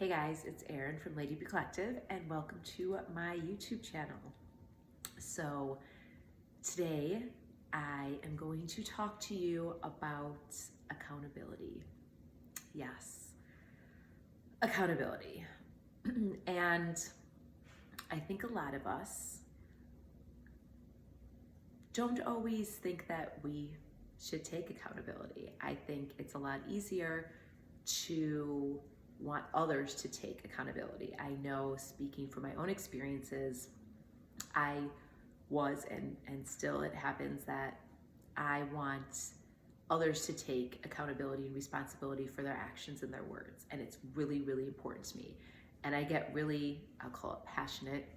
Hey guys, it's Erin from Lady Bee Collective, and welcome to my YouTube channel. So today I am going to talk to you about accountability. Yes, accountability. And I think a lot of us don't always think that we should take accountability. I think it's a lot easier to want others to take accountability. I know, speaking from my own experiences, I was and still it happens that I want others to take accountability and responsibility for their actions and their words. And it's really, really important to me. And I get really, I'll call it passionate,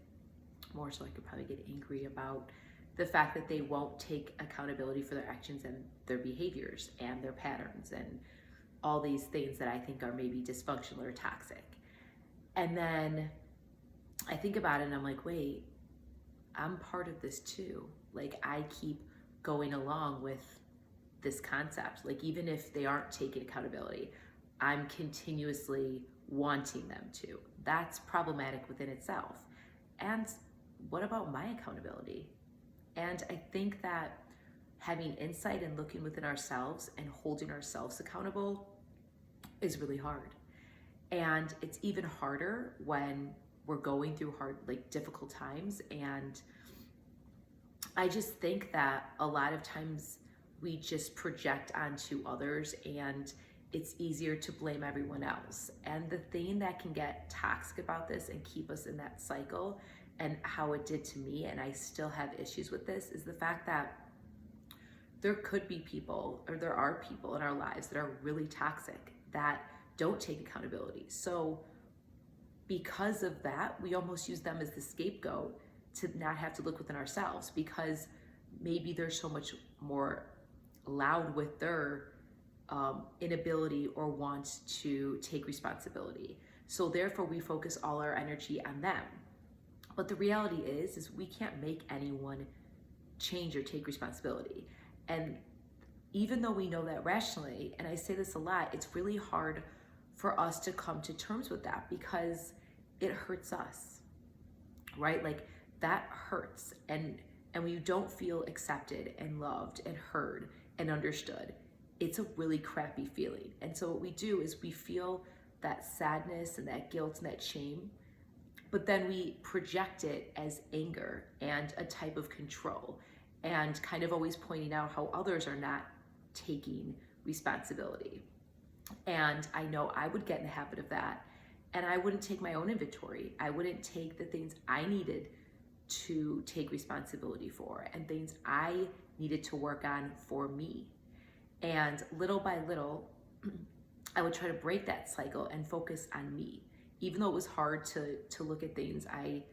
more so I could probably get angry about the fact that they won't take accountability for their actions and their behaviors and their patterns and all these things that I think are maybe dysfunctional or toxic. And then I think about it and I'm like, wait, I'm part of this too. Like, I keep going along with this concept. Like, even if they aren't taking accountability, I'm continuously wanting them to. That's problematic within itself. And what about my accountability? And I think that having insight and looking within ourselves and holding ourselves accountable is really hard. And it's even harder when we're going through hard, like difficult times. And I just think that a lot of times we just project onto others and it's easier to blame everyone else. And the thing that can get toxic about this and keep us in that cycle, and how it did to me, and I still have issues with this, is the fact that there could be people, or there are people in our lives that are really toxic, that don't take accountability. So because of that, we almost use them as the scapegoat to not have to look within ourselves, because maybe they're so much more loud with their inability or want to take responsibility. So therefore we focus all our energy on them. But the reality is we can't make anyone change or take responsibility. And even though we know that rationally, and I say this a lot, it's really hard for us to come to terms with that because it hurts us, right? Like, that hurts. And when you don't feel accepted and loved and heard and understood, it's a really crappy feeling. And so what we do is we feel that sadness and that guilt and that shame, but then we project it as anger and a type of control, and kind of always pointing out how others are not taking responsibility. And I know I would get in the habit of that, and I wouldn't take my own inventory. I wouldn't take the things I needed to take responsibility for and things I needed to work on for me. And little by little, I would try to break that cycle and focus on me. Even though it was hard to look at things I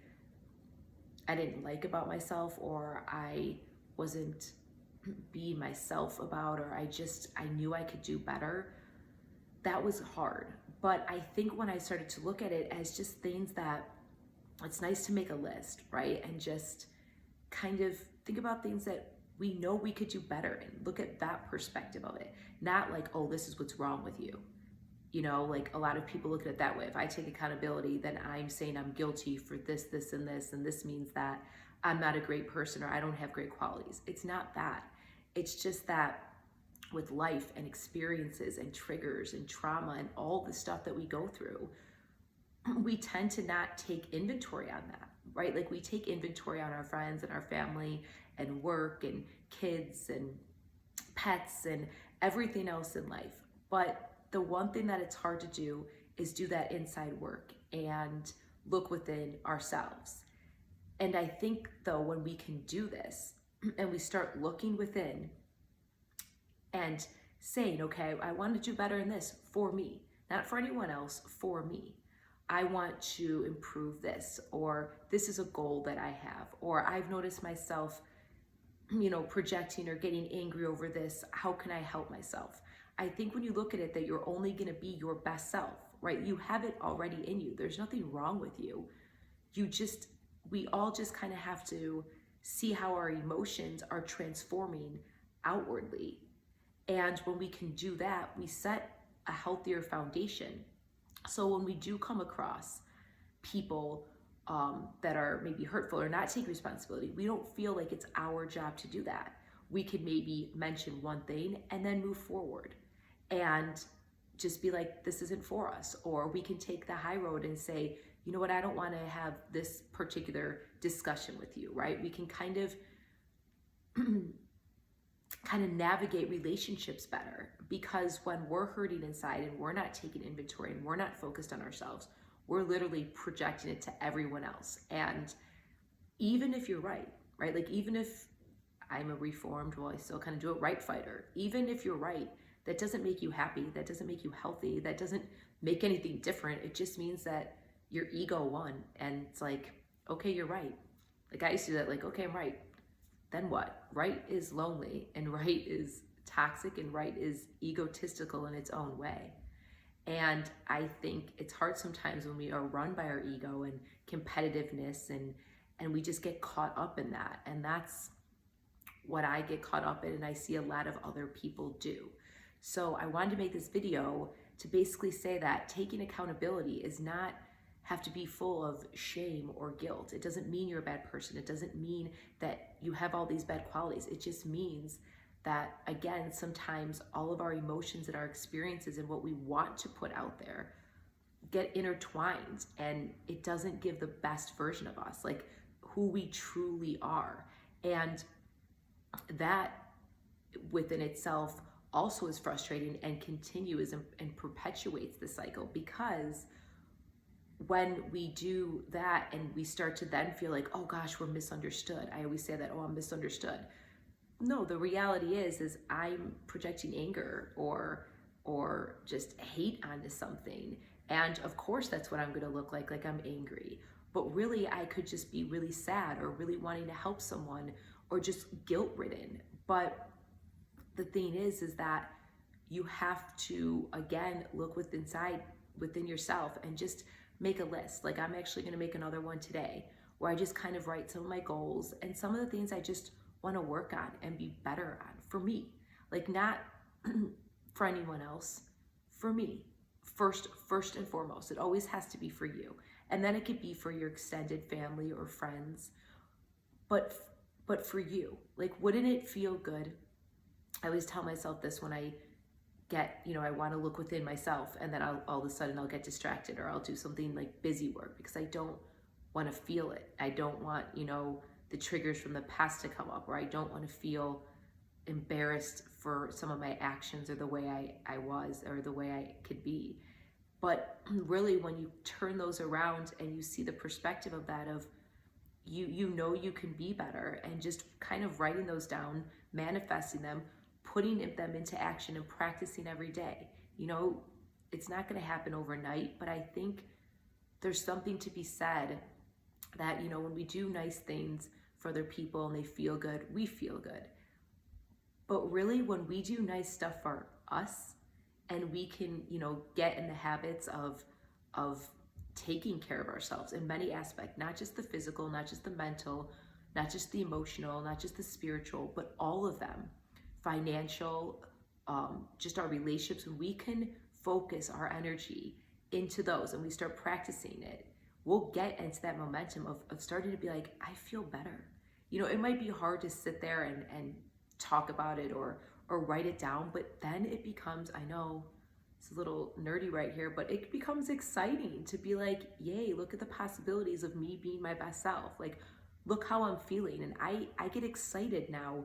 didn't like about myself, or I wasn't being myself about, or I knew I could do better. That was hard. But I think when I started to look at it as just things that it's nice to make a list, right? And just kind of think about things that we know we could do better and look at that perspective of it. Not like, oh, this is what's wrong with you. You know, like a lot of people look at it that way. If I take accountability, then I'm saying I'm guilty for this, this, and this, and this means that I'm not a great person or I don't have great qualities. It's not that. It's just that with life and experiences and triggers and trauma and all the stuff that we go through, we tend to not take inventory on that, right? Like, we take inventory on our friends and our family and work and kids and pets and everything else in life. But the one thing that it's hard to do is do that inside work and look within ourselves. And I think, though, when we can do this and we start looking within and saying, okay, I want to do better in this for me, not for anyone else, for me. I want to improve this, or this is a goal that I have, or I've noticed myself, projecting or getting angry over this. How can I help myself? I think when you look at it, that you're only going to be your best self, right? You have it already in you. There's nothing wrong with you. We all just kind of have to see how our emotions are transforming outwardly. And when we can do that, we set a healthier foundation So when we do come across people that are maybe hurtful or not take responsibility, we don't feel like it's our job to do that. We could maybe mention one thing and then move forward and just be like, this isn't for us. Or we can take the high road and say, you know what, I don't want to have this particular discussion with you, right? We can kind of navigate relationships better, because when we're hurting inside and we're not taking inventory and we're not focused on ourselves, we're literally projecting it to everyone else. And even if you're right, like even if I'm a reformed, well, I still kind of do it right fighter, even if you're right, that doesn't make you happy, that doesn't make you healthy, that doesn't make anything different. It just means that your ego won, and it's like, okay, you're right. Like I used to do that, like, okay, I'm right. Then what? Right is lonely, and right is toxic, and right is egotistical in its own way. And I think it's hard sometimes when we are run by our ego and competitiveness, and we just get caught up in that. And that's what I get caught up in, and I see a lot of other people do. So I wanted to make this video to basically say that taking accountability is not have to be full of shame or guilt. It doesn't mean you're a bad person. It doesn't mean that you have all these bad qualities. It just means that, again, sometimes all of our emotions and our experiences and what we want to put out there get intertwined, and it doesn't give the best version of us, like who we truly are. And that within itself also is frustrating and continues and perpetuates the cycle, because when we do that and we start to then feel like, oh gosh, we're misunderstood. I always say that, oh, I'm misunderstood. No, the reality is I'm projecting anger or just hate onto something. And of course that's what I'm going to look like I'm angry. But really I could just be really sad or really wanting to help someone or just guilt-ridden. But the thing is that you have to, again, look within yourself and just make a list. Like I'm actually going to make another one today where I just kind of write some of my goals and some of the things I just want to work on and be better on for me. Like not for anyone else, for me. First and foremost, it always has to be for you. And then it could be for your extended family or friends. But for you, like, wouldn't it feel good? I always tell myself this when I get, I want to look within myself, and then all of a sudden I'll get distracted or I'll do something like busy work because I don't want to feel it. I don't want, the triggers from the past to come up, or I don't want to feel embarrassed for some of my actions or the way I was or the way I could be. But really, when you turn those around and you see the perspective of that, of you can be better, and just kind of writing those down, manifesting them, putting them into action and practicing every day. It's not going to happen overnight, but I think there's something to be said that, when we do nice things for other people and they feel good, we feel good. But really, when we do nice stuff for us and we can, get in the habits of taking care of ourselves in many aspects, not just the physical, not just the mental, not just the emotional, not just the spiritual, but all of them, financial, just our relationships, when we can focus our energy into those and we start practicing it, we'll get into that momentum of starting to be like, I feel better. It might be hard to sit there and talk about it or write it down, but then it becomes, I know it's a little nerdy right here, but it becomes exciting to be like, yay, look at the possibilities of me being my best self. Like, look how I'm feeling. And I get excited now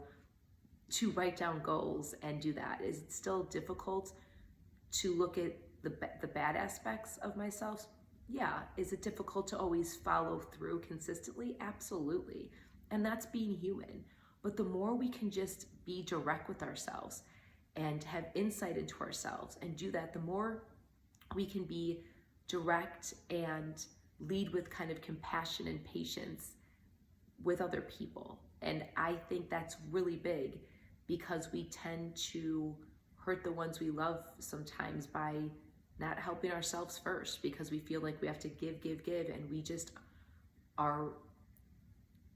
to write down goals and do that. Is it still difficult to look at the bad aspects of myself? Yeah. Is it difficult to always follow through consistently? Absolutely. And that's being human. But the more we can just be direct with ourselves and have insight into ourselves and do that, the more we can be direct and lead with kind of compassion and patience with other people. And I think that's really big, because we tend to hurt the ones we love sometimes by not helping ourselves first, because we feel like we have to give, and we just are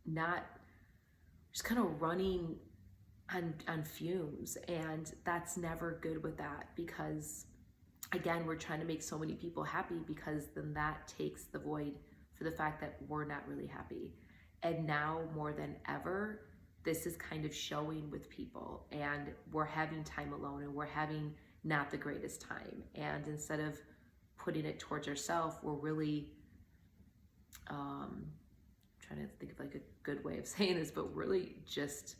not, just kind of running on fumes. And that's never good with that, because again, we're trying to make so many people happy, because then that takes the void for the fact that we're not really happy. And now more than ever, this is kind of showing with people, and we're having time alone, and we're having not the greatest time. And instead of putting it towards ourselves, we're really trying to think of like a good way of saying this, but really just,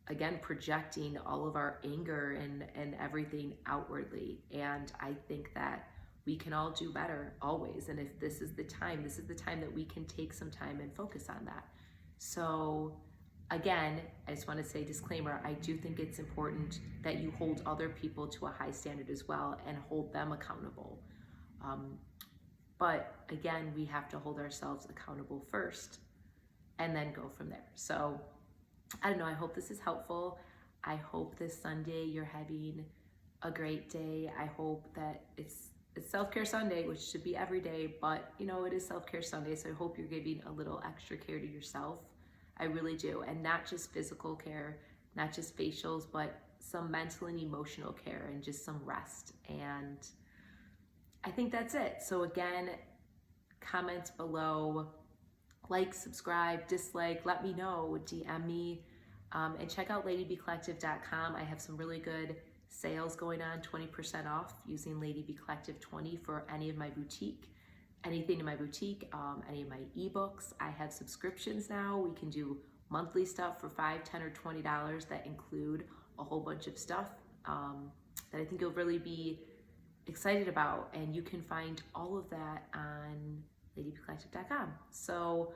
again, projecting all of our anger and everything outwardly. And I think that we can all do better always. And if this is the time that we can take some time and focus on that. So again, I just want to say, disclaimer, I do think it's important that you hold other people to a high standard as well and hold them accountable. But again, we have to hold ourselves accountable first and then go from there. So I don't know, I hope this is helpful. I hope this Sunday you're having a great day. I hope that it's Self-Care Sunday, which should be every day, but you know, it is Self-Care Sunday, so I hope you're giving a little extra care to yourself. I really do. And not just physical care, not just facials, but some mental and emotional care, and just some rest. And I think that's it. So again, comment below, like, subscribe, dislike, let me know, DM me, and check out LadyBeCollective.com. I have some really good sales going on, 20% off using LadyBeCollective20 for any of my boutique, anything in my boutique, any of my ebooks. I have subscriptions now. We can do monthly stuff for $5, $10, or $20 that include a whole bunch of stuff that I think you'll really be excited about. And you can find all of that on LadyBeCollective.com. So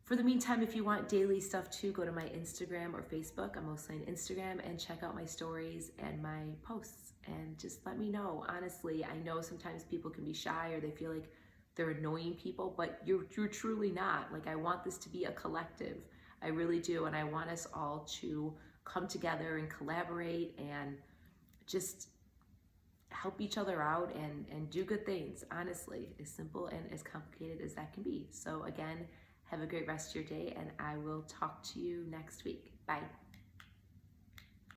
for the meantime, if you want daily stuff too, go to my Instagram or Facebook. I'm mostly on Instagram, and check out my stories and my posts, and just let me know. Honestly, I know sometimes people can be shy, or they feel like they're annoying people, but you're truly not. Like, I want this to be a collective. I really do. And I want us all to come together and collaborate and just help each other out and do good things, honestly, as simple and as complicated as that can be. So again, have a great rest of your day, and I will talk to you next week. Bye.